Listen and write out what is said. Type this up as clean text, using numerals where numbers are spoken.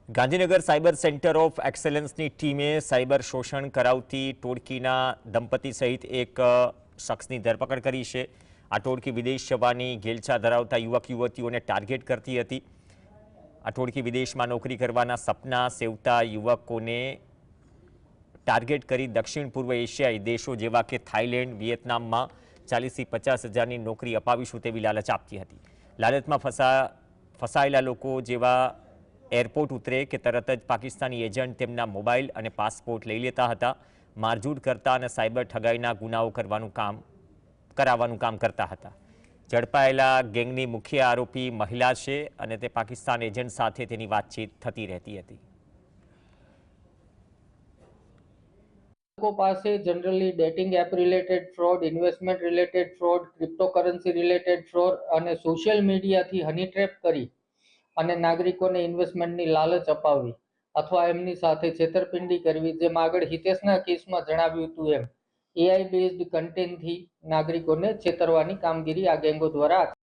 Gandhinagar cyber centre of એક્સેલન્સની ટીમે cyber શોષણ કરાવતી ટોળકીના દંપતી સહિત એક શખ્સની ધરપકડ કરી છે। આ ટોળકી વિદેશ જવાની ઘેલછા ધરાવતા યુવક યુવતીઓને ટાર્ગેટ કરતી હતી। આ ટોળકી વિદેશમાં નોકરી કરવાના સપના સેવતા યુવકોને ટાર્ગેટ કરી દક્ષિણ પૂર્વ એશિયાઈ દેશો જેવા કે થાઈલેન્ડ, વિયેતનામમાં 40 થી 50 હજારની નોકરી અપાવીશું તેવી લાલચ આપતી હતી। લાલચમાં ફસાયેલા લોકો જેવા એરપોર્ટ ઉતરે કે તરત જ પાકિસ્તાની એજન્ટ તેમના મોબાઈલ અને પાસપોર્ટ લઈ લેતા હતા। મારઝૂડ કરતા અને સાયબર ઠગાઈના ગુનાઓ કરાવવાનું કામ કરતા હતા। ઝડપાયેલા ગેંગની મુખ્ય આરોપી મહિલા છે અને તે પાકિસ્તાન એજન્ટ સાથે તેની વાતચીત થતી રહેતી હતી। લોકો પાસે generally dating app related fraud, investment related fraud, cryptocurrency related fraud અને સોશિયલ મીડિયાથી હની ટ્રેપ કરી અને નાગરિકોને ઇન્વેસ્ટમેન્ટની લાલચ અપાવવી અથવા એમની સાથે છેતરપિંડી કરવી, જેમ આગળ હિતેશના કેસમાં જણાવ્યું હતું એમ એઆઈ બેઝડ કન્ટેન્ટથી નાગરિકોને છેતરવાની કામગીરી આ ગેંગો દ્વારા